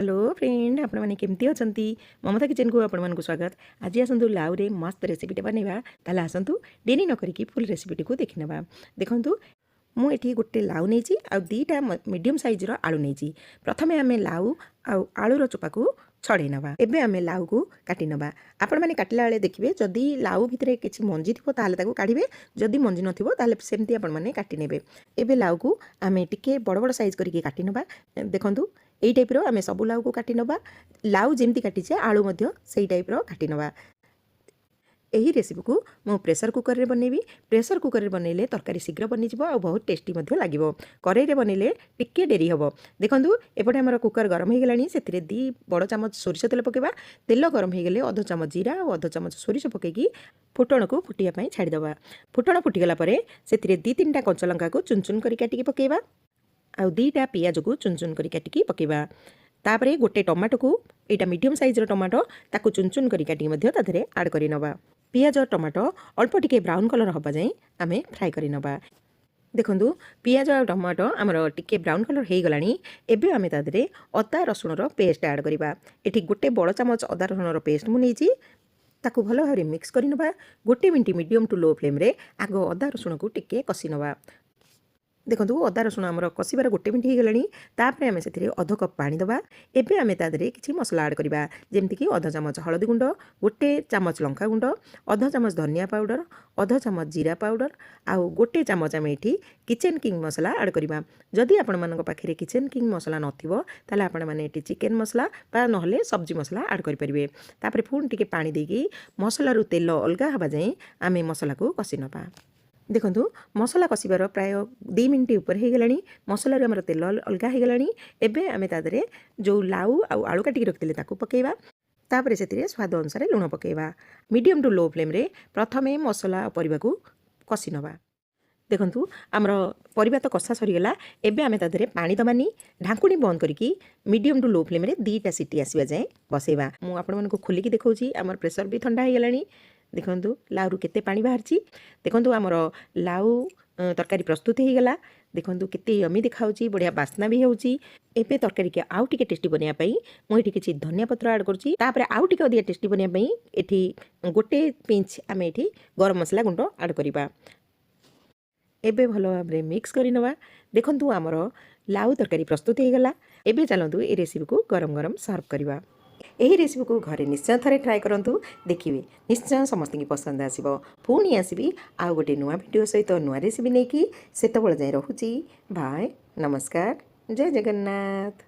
Hello friend आपण मैंने केमती अछंती ममता किचन को आपण मानक स्वागत। आज आसतु लाउ रे मस्त रेसिपीटे बनैबा ताले आसतु डेरी न करिकी फुल रेसिपीटी को देखि नेबा। देखंतु मु एठी गोटे लाउ नेची आ दीटा मीडियम साइज रो आलू नेची। प्रथमे आमे लाउ आ आलू रो चोपा को छड़े नबा। एबे आमे लाउ को काटी नबा। आपण माने काटला बेले देखिबे जदी लाउ भितरे किछि मंजी थिबो ताले ताको काढिबे, जदी मंजी नथिबो ताले सेमती आपण माने काटी नेबे। एबे लाउ को आमे टिके बड़ बड़ साइज करिके काटी नबा। देखंतु एई टाइप रो आमे सब लाउ को काटी नबा। लाउ जेमती काटिछे आलू मध्य सेई टाइप रो काटी नबा। एही रेसिपी को मु प्रेशर कुकर रे बनेबी। प्रेशर कुकर रे बनैले तरकारी शीघ्र बनि जिवो आ बहुत टेस्टी मध्य लागिवो। करेई रे बनैले टिके डेरी हबो। देखंतु एपटे हमर कुकर गरम हे गेलानी, सेतिरे 2 बड़ चमच सोरिष तेल पकेबा। तेल गरम हे गेले अध चमच जीरा और अध चमच सोरिष पकेकी फुटण को फुटिया पई छाडी दबा। फुटण फुटी गेला परे सेतिरे 2-3टा कच्चा लंका को चुन चुन करी काटिकी पकेबा आ 2टा पियाज को चुन चुन करी काटिकी पकेबा। तापरे गोटे टमाटो को एटा मीडियम साइज रो टमाटो ताकू चुन चुन करी काटिकी मध्य ताधरे ऐड करी नबा। पियाज और टमाटो अल्प टिके ब्राउन कलर हबा जाई आमे फ्राई करी नबा। देखंतु पियाज और टमाटो हमर टिके ब्राउन कलर हे गलानी। एबे आमे ताधरे अदा रसुण रो पेस्ट ऐड करिबा। एठी गोटे बड़ चमच अदा रसुण रो पेस्ट मु नेची, ताकू भलो भाबरे मिक्स करी नबा। गोटे minute medium to low flame रे आगो अदा रसुण को टिके कसी नबा। देखो अदा रसुण आमर कषिबार गोटे मिनिट हो गलानी। तापरे आमे सेथिरे अध कप पानी दबा। एबे आमे तादरे किछि मसला ऐड करिबा, जेमति कि अध चमच हळदी गुंड, गोटे चामच लंका गुंड, अध चमच धनिया पाउडर, अध चमच जीरा पाउडर आउ गोटे चामच आमे एठी किचन किंग मसला ऐड करिबा। जदि आपण मानक पाखरे किचन किंग मसला नथिबो ताले आपण माने एठी चिकन मसला बा नहले सब्जी मसला ऐड करि परिबे। तापरे पुन टिके पानी देकी मसला रु तेल अलगा हबा जाई आमे मसला को कसी नबा। देखंतु मसला कषिबार प्राय 2 मिनिट ऊपर हो गलानी। मसला रे हमर तेल अलगा हो गलानी। एबे आमे तादरे जो लाउ आ आलू काटी रखिले ताकू पकेबा। तापरे सेतिरे स्वाद अनुसार लुण पकेबा। मीडियम टू लो फ्लेम रे प्रथमे मसला परिबा को कसी नबा। देखंतु आमर परिबा तो कषा सरीगला। एबे आमे तादरे पानी दमानी, ढांकुणी बंद करिकी मीडियम टू लो फ्लेम रे 2टा सीटी आसीबा जाय बसेबा। मु आपण मानको खोलिकी देखौची आमर प्रेशर भी ठंडा हो गलानी। देखंतु लाउ रु केते पानी बाहरची। देखंतु आमर लाउ तरकारी प्रस्तुत हो गला। देखंतु केते यमी देखाउची, बढ़िया बास्ना भी होउची। एबे तरकारी के आउ टिके टेस्टी बनिया पई मु एठी किछि धनिया पत्र ऐड करची। तापरे आउ टिके अधिक टेस्टी बनिया पई एठी गोटे पिंच आमे एठी गरम मसला गुंड ऐड करिबा। एबे भलो भाबरे मिक्स करि नबा। देखंतु आमर लाउ तरकारी प्रस्तुत हो गला। एबे चलंतु ए रेसिपी को गरम गरम सर्व करिबा। एही रेसिपी को घरे निश्चय थरे ट्राई करंतु, देखिबे निश्चय समस्त की पसंद आसीबो। पुणी आसीबी आ गोटे नुआ वीडियो सहित नुआ रेसिपी नेकी। सेतबेले जाय रहुची। बाय, नमस्कार, जय जगन्नाथ।